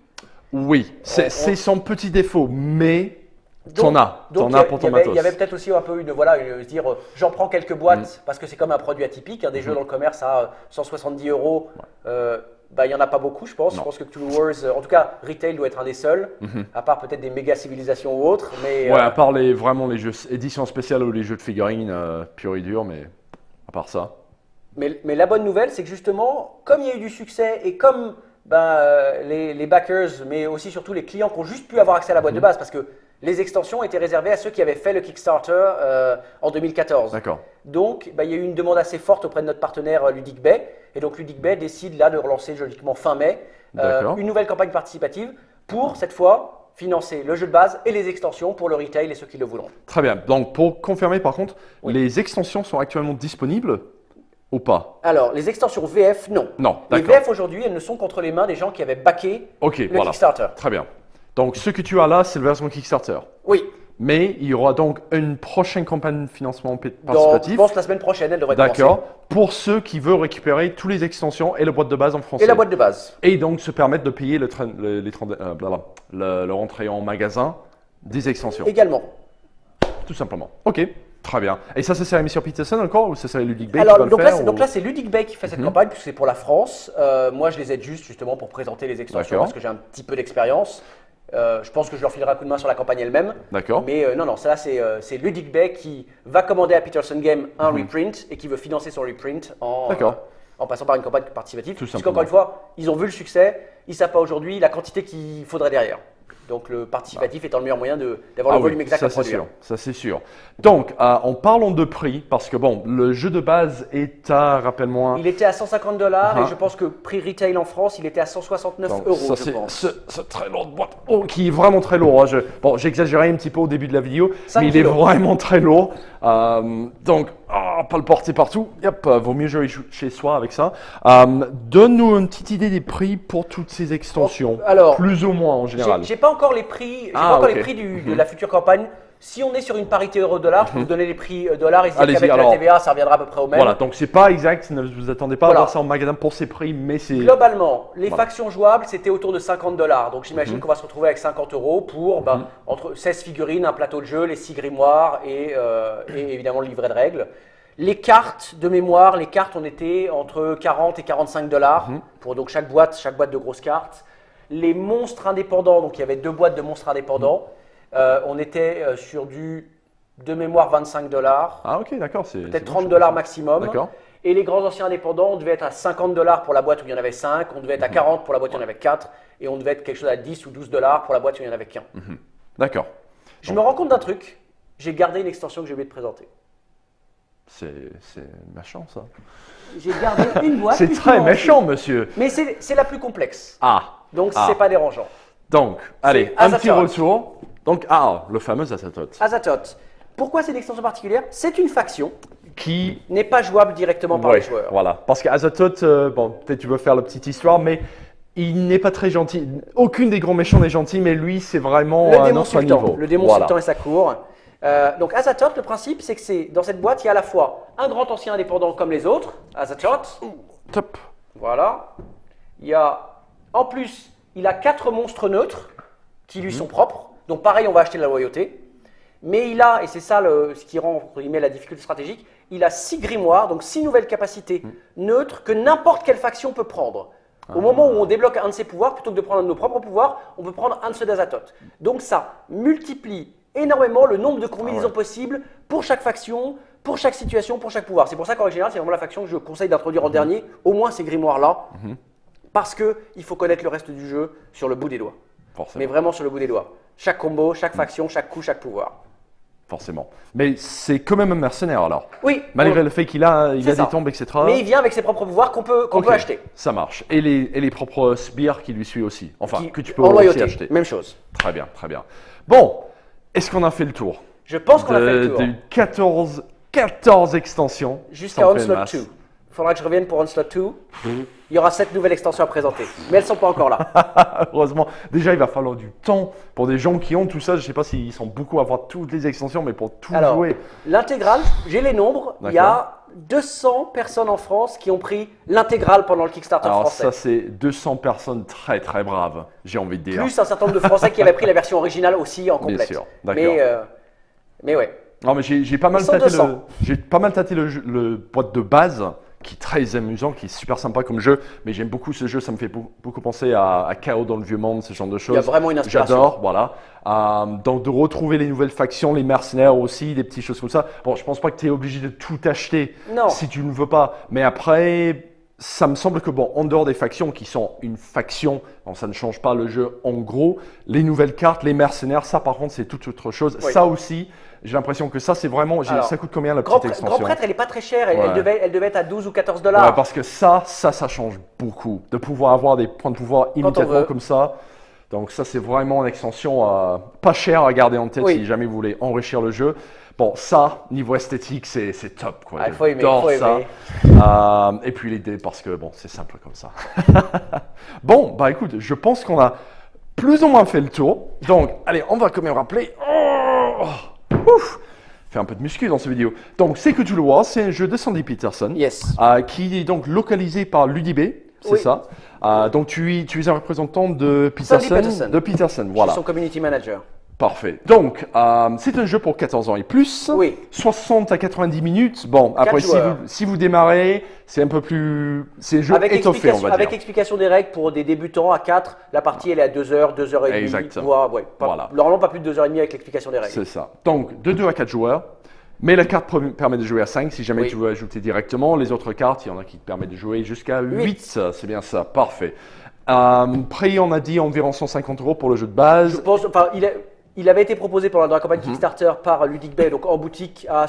S1: Oui, c'est son petit défaut, mais t'en as.
S2: Donc,
S1: T'en as pour ton matos.
S2: il y avait peut-être aussi un peu se dire, j'en prends quelques boîtes parce que c'est comme un produit atypique. Des jeux dans le commerce à 170 €, il n'y en a pas beaucoup, je pense.
S1: Non.
S2: Je pense que Cthulhu Wars, en tout cas, Retail doit être un des seuls, à part peut-être des méga civilisations ou autres. Mais,
S1: Ouais, à part vraiment les jeux éditions spéciales ou les jeux de figurines pur et dur, mais à part ça.
S2: mais la bonne nouvelle, c'est que justement, comme il y a eu du succès et comme les backers, mais aussi surtout les clients qui ont juste pu avoir accès à la boîte de base, parce que les extensions étaient réservées à ceux qui avaient fait le Kickstarter en 2014.
S1: D'accord.
S2: Donc, il y a eu une demande assez forte auprès de notre partenaire Ludic Bay. Et donc, Ludic Bay décide là de relancer juridiquement fin mai
S1: D'accord.
S2: une nouvelle campagne participative pour, cette fois, financer le jeu de base et les extensions pour le retail et ceux qui le voudront.
S1: Très bien. Donc, pour confirmer, par contre,
S2: Oui.
S1: les extensions sont actuellement disponibles ou pas?
S2: Alors, les extensions VF, non.
S1: Non,
S2: Les
S1: d'accord.
S2: VF aujourd'hui, elles ne sont qu'entre les mains des gens qui avaient backé
S1: Ok,
S2: le
S1: voilà.
S2: Kickstarter.
S1: Très bien. Donc, ce que tu as là, c'est la version Kickstarter.
S2: Oui,
S1: Mais il y aura donc une prochaine campagne de financement
S2: donc, je
S1: participatif.
S2: pense la semaine prochaine, elle devrait commencer.
S1: D'accord. Pour ceux qui veulent récupérer toutes les extensions et la boîte de base en français.
S2: Et la boîte de base.
S1: Et donc se permettre de payer le rentrée en magasin des extensions.
S2: Également.
S1: Tout simplement. Ok, très bien. Et ça serait mis sur Peterson encore ou ça serait Ludic Bay qui
S2: Alors,
S1: va le
S2: donc,
S1: faire
S2: là,
S1: ou-
S2: donc là, c'est Ludic Bay qui fait cette campagne, puisque c'est pour la France. Moi, je les aide juste justement pour présenter les extensions,
S1: D'accord.
S2: parce que j'ai un petit peu d'expérience. Je pense que je leur filerai un coup de main sur la campagne elle-même.
S1: D'accord.
S2: Mais non, ça là, c'est Ludic Bay qui va commander à Peterson Game un reprint et qui veut financer son reprint
S1: D'accord.
S2: en passant par une campagne participative.
S1: Tout
S2: Parce
S1: simplement.
S2: qu'encore une fois, ils ont vu le succès, ils ne savent pas aujourd'hui la quantité qu'il faudrait derrière. Donc le participatif étant le meilleur moyen d'avoir le
S1: Ah
S2: volume
S1: oui,
S2: exact
S1: ça
S2: à
S1: c'est
S2: produire.
S1: sûr, ça c'est sûr. Donc, en parlant de prix, parce que bon, le jeu de base est à, rappelle-moi,
S2: Il était à 150 $
S1: Uh-huh.
S2: et je pense que prix retail en France, il était à 169
S1: donc,
S2: €,
S1: ça
S2: je
S1: c'est
S2: pense.
S1: ce très lourd de boîte, qui est vraiment très lourd. Hein. Bon, j'exagérais un petit peu au début de la vidéo,
S2: 5
S1: mais il est
S2: kilos.
S1: vraiment très lourd. Donc, pas le porter partout. Yep, vaut mieux jouer chez soi avec ça. Donne-nous une petite idée des prix pour toutes ces extensions,
S2: alors,
S1: plus ou moins en général.
S2: J'ai pas encore les prix, j'ai
S1: Ah,
S2: pas encore
S1: ok.
S2: les prix de la future campagne. Si on est sur une parité euro-dollar, je peux vous donner les prix dollars et
S1: Allez-y,
S2: qu'avec la
S1: alors.
S2: TVA, ça reviendra à peu près au même.
S1: Voilà, donc c'est pas exact, ne vous attendez pas
S2: Voilà.
S1: à voir ça en magasin pour ces prix, mais c'est...
S2: Globalement, les
S1: Voilà.
S2: factions jouables, c'était autour de 50 $. Donc j'imagine qu'on va se retrouver avec 50 € pour entre 16 figurines, un plateau de jeu, les 6 grimoires et évidemment le livret de règles. Les cartes de mémoire, on était entre 40 et 45 $ pour donc chaque boîte de grosses cartes. Les monstres indépendants, donc il y avait 2 boîtes de monstres indépendants. On était sur du de mémoire 25 $,
S1: Ah ok, d'accord, c'est...
S2: peut-être
S1: c'est
S2: 30
S1: bon,
S2: $ maximum.
S1: D'accord.
S2: Et les grands anciens indépendants, on devait être à 50 $ pour la boîte où il y en avait 5, on devait être à 40 pour la boîte où il y en avait 4, et on devait être quelque chose à 10 ou 12 $ pour la boîte où il n'y en avait qu'un.
S1: D'accord.
S2: Je me rends compte d'un truc, j'ai gardé une extension que j'ai oublié de présenter.
S1: C'est méchant, ça.
S2: J'ai gardé une boîte.
S1: C'est très
S2: justement,
S1: méchant, monsieur.
S2: Mais c'est la plus complexe.
S1: Ah.
S2: Donc,
S1: Ah.
S2: c'est pas dérangeant.
S1: Donc, allez, un petit
S2: Azathoth.
S1: retour. Donc, le fameux Azathoth.
S2: Azathoth. Pourquoi c'est une extension particulière? C'est une faction
S1: Qui
S2: n'est pas jouable directement par
S1: Ouais,
S2: les joueurs.
S1: Voilà. Parce qu'Azathoth, bon, peut-être tu veux faire la petite histoire, mais il n'est pas très gentil. Aucune des grands méchants n'est gentil, mais lui, c'est vraiment
S2: Le
S1: un
S2: démon
S1: autre
S2: sultan.
S1: niveau.
S2: Le démon
S1: Voilà.
S2: sultan et sa cour. Donc Azathoth, le principe, c'est que dans cette boîte, il y a à la fois un grand ancien indépendant comme les autres, Azathoth.
S1: Top.
S2: Voilà. Il y a, en plus, il a 4 monstres neutres qui lui sont propres. Donc pareil, on va acheter de la loyauté. Mais il a, et c'est ça ce qui rend entre guillemets, la difficulté stratégique, il a 6 grimoires, donc 6 nouvelles capacités neutres que n'importe quelle faction peut prendre. Au moment où on débloque un de ses pouvoirs, plutôt que de prendre un de nos propres pouvoirs, on peut prendre un de ceux d'Azathoth. Donc ça multiplie énormément le nombre de combinaisons possibles pour chaque faction, pour chaque situation, pour chaque pouvoir. C'est pour ça qu'en règle générale, c'est vraiment la faction que je conseille d'introduire en dernier, au moins ces grimoires-là, parce qu'il faut connaître le reste du jeu sur le bout des doigts.
S1: Forcément.
S2: Mais vraiment sur le bout des doigts. Chaque combo, chaque faction, chaque coup, chaque pouvoir.
S1: Forcément. Mais c'est quand même un mercenaire alors.
S2: Oui.
S1: Malgré le fait qu'il a,
S2: C'est ça.
S1: des tombes, etc.
S2: Mais il vient avec ses propres pouvoirs qu'on peut
S1: Ok,
S2: acheter.
S1: Ça marche. Et les propres sbires qui lui suivent aussi. Enfin, que tu peux
S2: en
S1: aussi
S2: loyauté,
S1: acheter.
S2: même chose.
S1: Très bien, très bien. Bon, est-ce qu'on a fait le tour
S2: Je pense qu'on a fait le tour.
S1: de 14 extensions.
S2: Jusqu'à
S1: Ça en fait une
S2: Onslaught
S1: masse.
S2: 2. Il faudra que je revienne pour Onslaught 2. Il y aura 7 nouvelles extensions à présenter. Mais elles ne sont pas encore là.
S1: Heureusement, déjà il va falloir du temps pour des gens qui ont tout ça. Je ne sais pas s'ils sont beaucoup à avoir toutes les extensions, mais pour tout
S2: Alors,
S1: jouer.
S2: l'intégrale, j'ai les nombres. Il y a 200 personnes en France qui ont pris l'intégrale pendant le Kickstarter
S1: Alors
S2: français.
S1: ça c'est 200 personnes très très braves, j'ai envie de dire.
S2: Plus un certain nombre de Français qui avaient pris la version originale aussi en complète.
S1: Bien sûr, d'accord.
S2: Mais ouais.
S1: Non mais j'ai pas mal
S2: Ils sont
S1: tâté
S2: 200.
S1: j'ai pas mal tâté le boîte de base qui est très amusant, qui est super sympa comme jeu, mais j'aime beaucoup ce jeu, ça me fait beaucoup penser à Chaos dans le Vieux Monde, ce genre de choses.
S2: Il y a vraiment une inspiration.
S1: J'adore, voilà. Donc de retrouver les nouvelles factions, les mercenaires aussi, des petites choses comme ça. Bon, je pense pas que tu es obligé de tout acheter
S2: Non.
S1: si tu ne veux pas, mais après ça me semble que bon, en dehors des factions qui sont une faction, donc ça ne change pas le jeu en gros, les nouvelles cartes, les mercenaires, ça par contre c'est toute autre chose.
S2: Oui.
S1: Ça aussi, j'ai l'impression que ça c'est vraiment,
S2: Alors,
S1: ça coûte combien la
S2: Grand,
S1: petite extension?
S2: Grand Prêtre, elle n'est pas très chère. Elle,
S1: Ouais.
S2: elle devait être à 12 ou 14
S1: Ouais,
S2: $.
S1: parce que ça change beaucoup. De pouvoir avoir des points de pouvoir immédiatement
S2: veut.
S1: comme ça. Donc ça, c'est vraiment une extension pas chère à garder en tête
S2: Oui.
S1: si jamais vous voulez enrichir le jeu. Bon, ça, niveau esthétique, c'est top. Quoi.
S2: Il faut aimer,
S1: J'adore
S2: faut
S1: ça.
S2: aimer.
S1: Et puis les dés, parce que bon, c'est simple comme ça. Bon, bah écoute, je pense qu'on a plus ou moins fait le tour. Donc, allez, on va quand même rappeler. Ouf, fait un peu de muscu dans cette vidéo. Donc, c'est que tu le vois, c'est un jeu de Sandy Peterson.
S2: Yes.
S1: Qui est donc localisé par Ludibé, c'est
S2: Oui.
S1: ça. Donc tu es un représentant de Peterson.
S2: Peterson.
S1: De Peterson,
S2: Je
S1: voilà.
S2: suis son community manager.
S1: Parfait. Donc, c'est un jeu pour 14 ans et plus.
S2: Oui.
S1: 60 à 90 minutes. Bon, après,
S2: joueurs.
S1: si vous démarrez, c'est un peu plus. C'est un jeu étoffé, on va
S2: avec
S1: dire.
S2: explication des règles pour des débutants à 4, la partie elle est à 2 heures, 2 heures et demie.
S1: Exactement. Voilà.
S2: Normalement pas plus de 2 heures et demie avec l'explication des règles.
S1: C'est ça. Donc, de 2 à 4 joueurs. Mais la carte permet de jouer à 5 si jamais
S2: Oui.
S1: tu veux ajouter directement. Les autres cartes, il y en a qui te permettent de jouer jusqu'à 8. C'est bien ça. Parfait. Prix, on a dit environ 150 € pour le jeu de base.
S2: Je pense, enfin, il avait été proposé pendant la campagne Kickstarter par Ludic Bay, donc en boutique à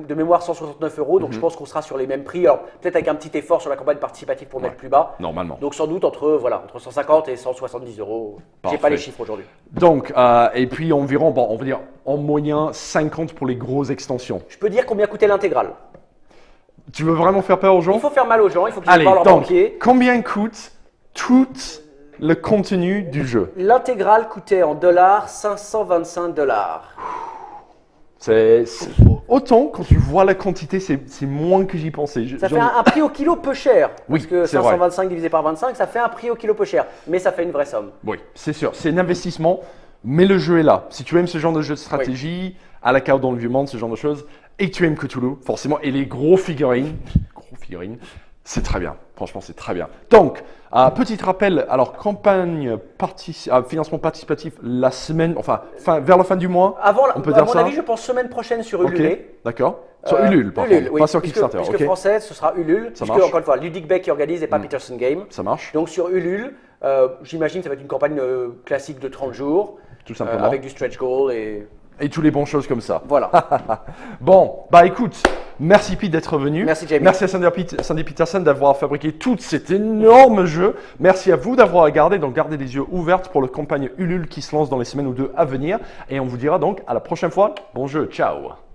S2: de mémoire 169 €. Donc je pense qu'on sera sur les mêmes prix. Alors peut-être avec un petit effort sur la campagne participative pour mettre plus bas.
S1: Normalement.
S2: Donc sans doute entre 150 et 170 €. J'ai
S1: Parfait.
S2: pas les chiffres aujourd'hui.
S1: Donc, et puis environ, bon, on va dire en moyen 50 pour les grosses extensions.
S2: Je peux dire combien coûtait l'intégrale.
S1: Tu veux vraiment faire peur aux gens?
S2: Il faut faire mal aux gens, il faut qu'ils
S1: Allez,
S2: parlent leur
S1: donc,
S2: banquier.
S1: combien coûte tout le contenu du jeu?
S2: L'intégrale coûtait en dollars 525 $.
S1: C'est autant quand tu vois la quantité, c'est moins que j'y pensais.
S2: Ça fait un prix au kilo peu cher.
S1: Oui,
S2: Parce que
S1: c'est vrai.
S2: 525 divisé par 25, ça fait un prix au kilo peu cher. Mais ça fait une vraie somme.
S1: Oui, c'est sûr, c'est un investissement, mais le jeu est là. Si tu aimes ce genre de jeu de stratégie, à la carte dans le vieux monde, ce genre de choses, et que tu aimes Cthulhu, forcément, et les gros figurines, c'est très bien. Franchement, c'est très bien. Donc, petit rappel, alors campagne financement participatif la semaine, vers la fin du mois. On peut
S2: à
S1: dire
S2: mon
S1: ça.
S2: avis, je pense semaine prochaine sur
S1: Ok,
S2: Ulule.
S1: d'accord. Sur Ulule, par contre,
S2: oui,
S1: pas sur
S2: puisque-
S1: Kickstarter.
S2: Puisque
S1: Ok,
S2: française, ce sera Ulule.
S1: Ça
S2: Puisque,
S1: marche.
S2: encore une fois, Ludic Bay qui organise et pas Peterson Game.
S1: ça marche,
S2: Donc sur Ulule, j'imagine que ça va être une campagne classique de 30 jours.
S1: tout simplement.
S2: Avec du stretch goal et
S1: Et tous les bonnes choses comme ça.
S2: voilà.
S1: Bon, bah écoute, Merci Pete d'être venu.
S2: Merci, Jamie.
S1: Merci à Sandy Peterson d'avoir fabriqué tout cet énorme jeu. Merci à vous d'avoir regardé. Donc gardez les yeux ouverts pour le campagne Ulule qui se lance dans les semaines ou deux à venir. Et on vous dira donc à la prochaine fois. Bon jeu, ciao.